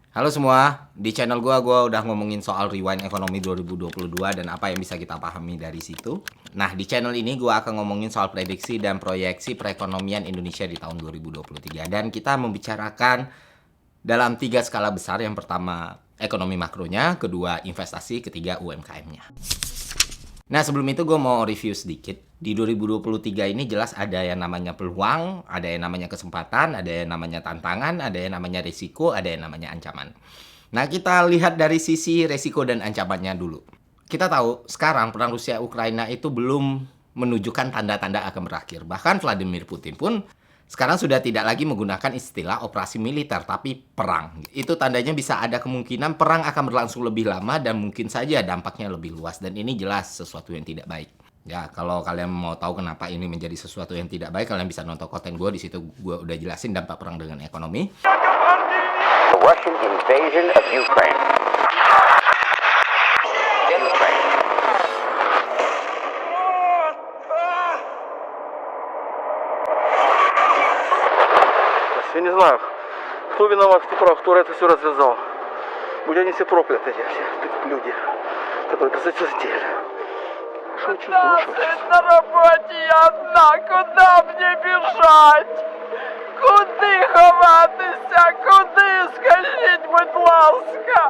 Halo semua, di channel gua udah ngomongin soal Rewind Ekonomi 2022 dan apa yang bisa kita pahami dari situ. Nah, di channel ini gua akan ngomongin soal prediksi dan proyeksi perekonomian Indonesia di tahun 2023. Dan kita membicarakan dalam 3 skala besar. Yang pertama, ekonomi makronya, kedua, investasi, ketiga, UMKM-nya. Nah, sebelum itu gue mau review sedikit. Di 2023 ini jelas ada yang namanya peluang, ada yang namanya kesempatan, ada yang namanya tantangan, ada yang namanya risiko, ada yang namanya ancaman. Nah, kita lihat dari sisi risiko dan ancamannya dulu. Kita tahu sekarang perang Rusia-Ukraina itu belum menunjukkan tanda-tanda akan berakhir. Bahkan Vladimir Putin pun sekarang sudah tidak lagi menggunakan istilah operasi militer, tapi perang. Itu tandanya bisa ada kemungkinan perang akan berlangsung lebih lama dan mungkin saja dampaknya lebih luas. Dan ini jelas sesuatu yang tidak baik. Ya, kalau kalian mau tahu kenapa ini menjadi sesuatu yang tidak baik, kalian bisa nonton konten gue. Di situ gue udah jelasin dampak perang dengan ekonomi. The Russian invasion of Ukraine. Я не знаю, кто виноват в тех, кто это все развязал. Будь они все прокляты, все люди, которые это затеяли. Что чувствуешь? На роботі я одна, куди мені біжать? Куди ховатися? Куди? Скажіть, будь ласка.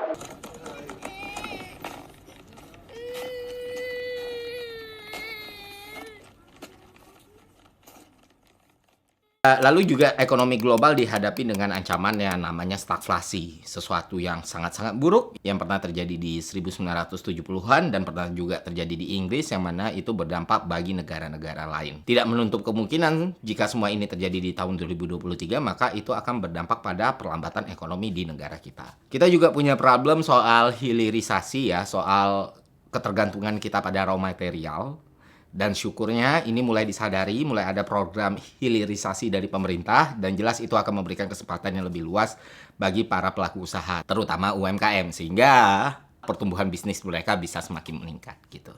Lalu juga ekonomi global dihadapi dengan ancaman yang namanya stagflasi, sesuatu yang sangat-sangat buruk yang pernah terjadi di 1970-an dan pernah juga terjadi di Inggris, yang mana itu berdampak bagi negara-negara lain. Tidak menutup kemungkinan jika semua ini terjadi di tahun 2023, maka itu akan berdampak pada perlambatan ekonomi di negara kita. Kita juga punya problem soal hilirisasi ya, soal ketergantungan kita pada raw material. Dan syukurnya ini mulai disadari, mulai ada program hilirisasi dari pemerintah, dan jelas itu akan memberikan kesempatan yang lebih luas bagi para pelaku usaha, terutama UMKM, sehingga pertumbuhan bisnis mereka bisa semakin meningkat gitu.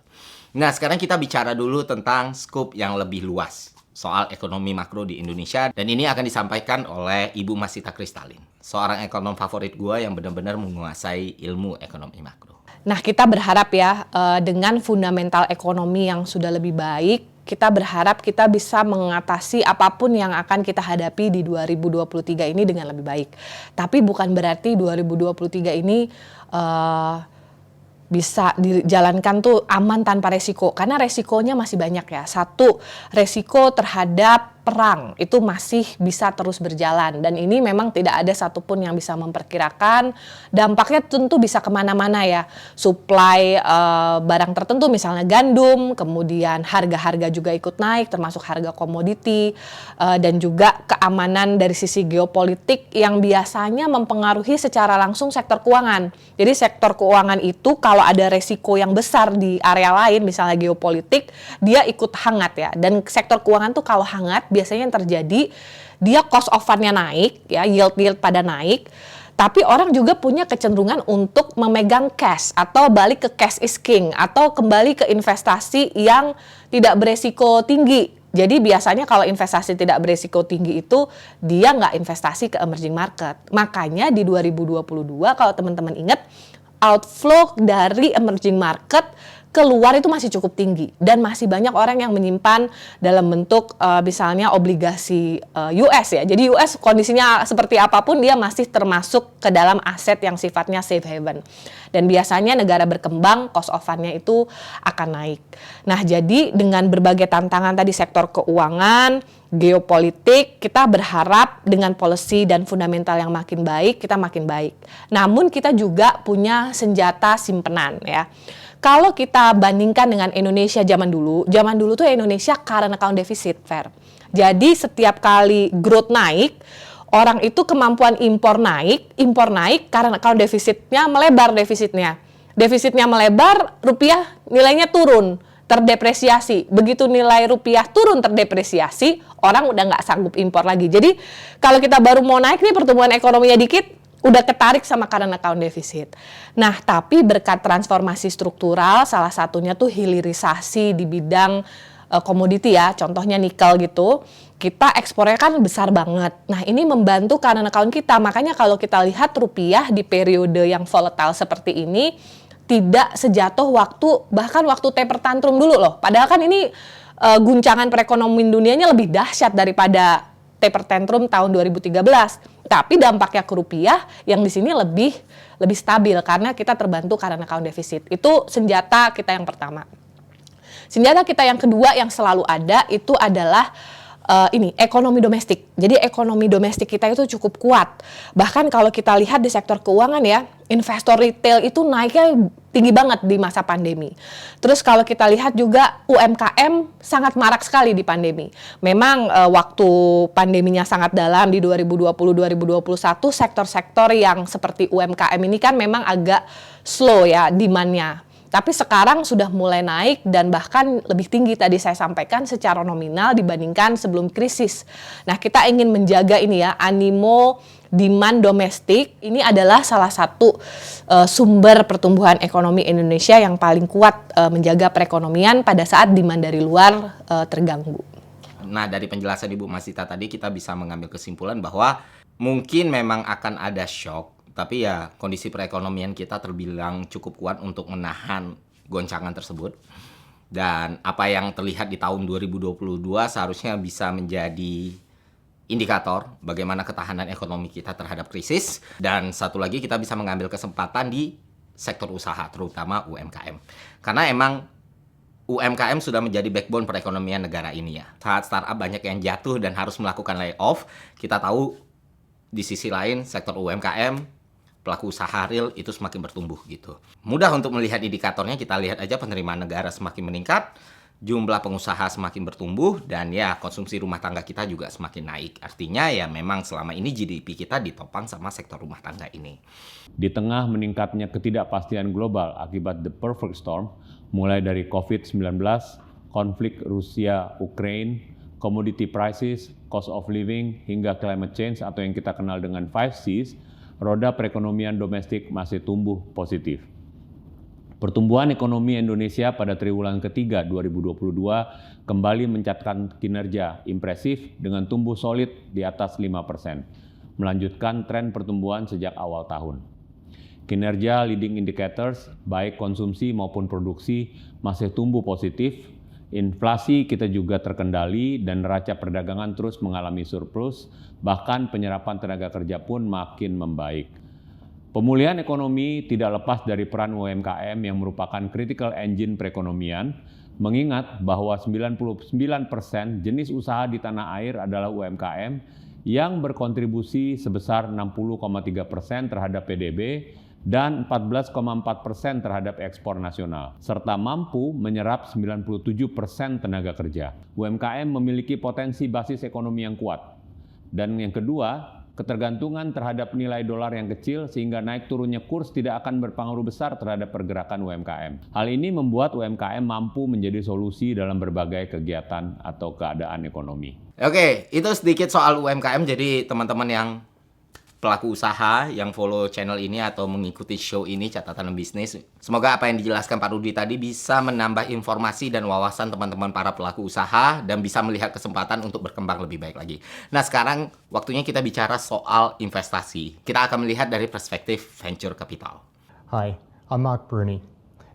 Nah, sekarang kita bicara dulu tentang scope yang lebih luas soal ekonomi makro di Indonesia, dan ini akan disampaikan oleh Ibu Masita Kristalin, seorang ekonom favorit gue yang benar-benar menguasai ilmu ekonomi makro. Nah, kita berharap ya, dengan fundamental ekonomi yang sudah lebih baik, kita berharap kita bisa mengatasi apapun yang akan kita hadapi di 2023 ini dengan lebih baik. Tapi bukan berarti 2023 ini bisa dijalankan tuh aman tanpa resiko, karena resikonya masih banyak ya. Satu, resiko terhadap perang itu masih bisa terus berjalan, dan ini memang tidak ada satupun yang bisa memperkirakan dampaknya. Tentu bisa kemana-mana ya, supply barang tertentu misalnya gandum, kemudian harga-harga juga ikut naik termasuk harga komoditi, dan juga keamanan dari sisi geopolitik yang biasanya mempengaruhi secara langsung sektor keuangan. Jadi sektor keuangan itu kalau ada resiko yang besar di area lain misalnya geopolitik, dia ikut hangat ya. Dan sektor keuangan tuh kalau hangat biasanya yang terjadi dia cost of fund-nya naik ya, yield pada naik, tapi orang juga punya kecenderungan untuk memegang cash atau balik ke cash is king atau kembali ke investasi yang tidak beresiko tinggi. Jadi biasanya kalau investasi tidak beresiko tinggi itu dia nggak investasi ke emerging market. Makanya di 2022 kalau teman-teman ingat, outflow dari emerging market keluar itu masih cukup tinggi, dan masih banyak orang yang menyimpan dalam bentuk misalnya obligasi US ya. Jadi US kondisinya seperti apapun dia masih termasuk ke dalam aset yang sifatnya safe haven. Dan biasanya negara berkembang cost of fund-nya itu akan naik. Nah, jadi dengan berbagai tantangan tadi sektor keuangan, geopolitik, kita berharap dengan policy dan fundamental yang makin baik, kita makin baik. Namun kita juga punya senjata simpenan ya. Kalau kita bandingkan dengan Indonesia zaman dulu tuh Indonesia current account deficit, Fer. Jadi setiap kali growth naik, orang itu kemampuan impor naik, current account defisitnya melebar defisitnya. Defisitnya melebar, rupiah nilainya turun, terdepresiasi. Begitu nilai rupiah turun terdepresiasi, orang udah nggak sanggup impor lagi. Jadi kalau kita baru mau naik nih, pertumbuhan ekonominya dikit, udah ketarik sama current account deficit. Nah, tapi berkat transformasi struktural, salah satunya tuh hilirisasi di bidang komoditi ya, contohnya nikel gitu. kita ekspornya kan besar banget. Nah, ini membantu current account kita. Makanya kalau kita lihat rupiah di periode yang volatile seperti ini tidak sejatuh bahkan waktu taper tantrum dulu loh. Padahal kan ini guncangan perekonomian dunianya lebih dahsyat daripada taper tantrum tahun 2013. Tapi dampaknya ke rupiah yang di sini lebih stabil karena kita terbantu current account deficit. Itu senjata kita yang pertama. Senjata kita yang kedua yang selalu ada itu adalah ekonomi domestik. Jadi ekonomi domestik kita itu cukup kuat. Bahkan kalau kita lihat di sektor keuangan ya, investor retail itu naiknya tinggi banget di masa pandemi. Terus kalau kita lihat juga UMKM sangat marak sekali di pandemi. Memang waktu pandeminya sangat dalam di 2020-2021, sektor-sektor yang seperti UMKM ini kan memang agak slow ya demand-nya. Tapi sekarang sudah mulai naik dan bahkan lebih tinggi tadi saya sampaikan secara nominal dibandingkan sebelum krisis. Nah, kita ingin menjaga ini ya, animo demand domestik. Ini adalah salah satu sumber pertumbuhan ekonomi Indonesia yang paling kuat menjaga perekonomian pada saat demand dari luar terganggu. Nah, dari penjelasan Ibu Masita tadi kita bisa mengambil kesimpulan bahwa mungkin memang akan ada shock. Tapi ya kondisi perekonomian kita terbilang cukup kuat untuk menahan goncangan tersebut. Dan apa yang terlihat di tahun 2022 seharusnya bisa menjadi indikator bagaimana ketahanan ekonomi kita terhadap krisis. Dan satu lagi kita bisa mengambil kesempatan di sektor usaha, terutama UMKM. Karena emang UMKM sudah menjadi backbone perekonomian negara ini ya. Saat startup banyak yang jatuh dan harus melakukan layoff, kita tahu di sisi lain sektor UMKM pelaku usaha real itu semakin bertumbuh gitu. Mudah untuk melihat indikatornya, kita lihat aja penerimaan negara semakin meningkat, jumlah pengusaha semakin bertumbuh, dan ya konsumsi rumah tangga kita juga semakin naik. Artinya ya memang selama ini GDP kita ditopang sama sektor rumah tangga ini. Di tengah meningkatnya ketidakpastian global akibat the perfect storm, mulai dari COVID-19, konflik Rusia-Ukraine, commodity prices, cost of living, hingga climate change atau yang kita kenal dengan 5Cs, roda perekonomian domestik masih tumbuh positif. Pertumbuhan ekonomi Indonesia pada triwulan ketiga 2022 kembali mencatatkan kinerja impresif dengan tumbuh solid di atas 5%, melanjutkan tren pertumbuhan sejak awal tahun. Kinerja leading indicators, baik konsumsi maupun produksi, masih tumbuh positif. Inflasi kita juga terkendali dan neraca perdagangan terus mengalami surplus, bahkan penyerapan tenaga kerja pun makin membaik. Pemulihan ekonomi tidak lepas dari peran UMKM yang merupakan critical engine perekonomian, mengingat bahwa 99% jenis usaha di tanah air adalah UMKM yang berkontribusi sebesar 60,3% terhadap PDB dan 14,4% terhadap ekspor nasional, serta mampu menyerap 97% tenaga kerja. UMKM memiliki potensi basis ekonomi yang kuat. Dan yang kedua, ketergantungan terhadap nilai dolar yang kecil sehingga naik turunnya kurs tidak akan berpengaruh besar terhadap pergerakan UMKM. Hal ini membuat UMKM mampu menjadi solusi dalam berbagai kegiatan atau keadaan ekonomi. Oke, itu sedikit soal UMKM. Jadi teman-teman yang pelaku usaha yang follow channel ini atau mengikuti show ini Catatan Bisnis, semoga apa yang dijelaskan Pak Rudi tadi bisa menambah informasi dan wawasan teman-teman para pelaku usaha dan bisa melihat kesempatan untuk berkembang lebih baik lagi. Nah, sekarang waktunya kita bicara soal investasi. Kita akan melihat dari perspektif venture capital. Hi, I'm Mark Bruni,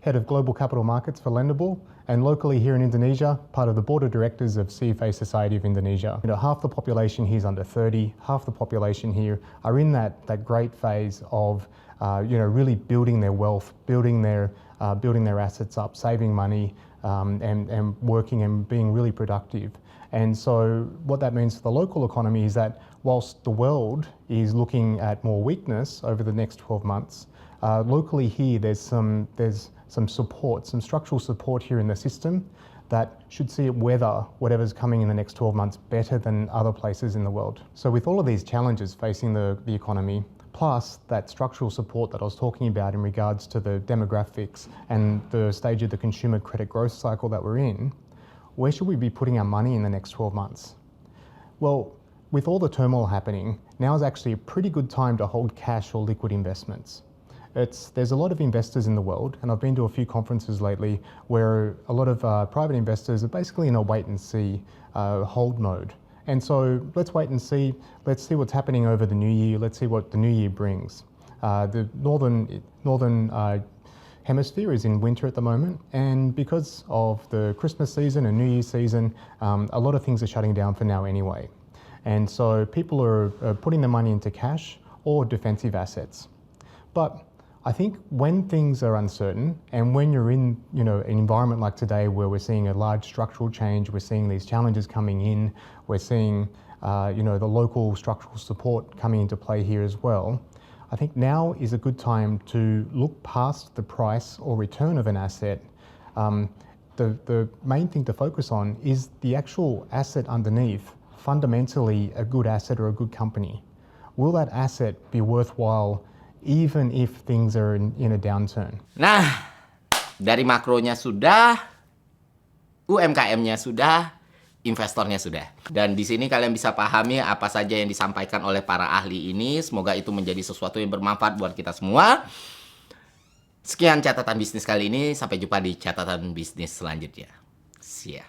Head of Global Capital Markets for Lendable, and locally here in Indonesia, part of the Board of Directors of CFA Society of Indonesia. Half the population here is under 30, half the population here are in that great phase of really building their wealth, building their assets up, saving money, and working and being really productive. And so what that means for the local economy is that whilst the world is looking at more weakness over the next 12 months, locally here there's some support, some structural support here in the system that should see it weather whatever's coming in the next 12 months better than other places in the world. So with all of these challenges facing the economy, plus that structural support that I was talking about in regards to the demographics and the stage of the consumer credit growth cycle that we're in, where should we be putting our money in the next 12 months? Well, with all the turmoil happening, now is actually a pretty good time to hold cash or liquid investments. There's a lot of investors in the world, and I've been to a few conferences lately where a lot of private investors are basically in a wait and see hold mode. And so let's wait and see. Let's see what's happening over the new year. Let's see what the new year brings. The northern hemisphere is in winter at the moment, and because of the Christmas season and New Year's season, a lot of things are shutting down for now anyway. And so people are putting the money into cash or defensive assets. But I think when things are uncertain, and when you're in an environment like today where we're seeing a large structural change, we're seeing these challenges coming in, we're seeing the local structural support coming into play here as well, I think now is a good time to look past the price or return of an asset. The main thing to focus on is the actual asset underneath, fundamentally a good asset or a good company. Will that asset be worthwhile even if things are in a downturn? Nah, dari makronya sudah, UMKM-nya sudah, investornya sudah. Dan di sini kalian bisa pahami apa saja yang disampaikan oleh para ahli ini. Semoga itu menjadi sesuatu yang bermanfaat buat kita semua. Sekian catatan bisnis kali ini. Sampai jumpa di catatan bisnis selanjutnya. See ya.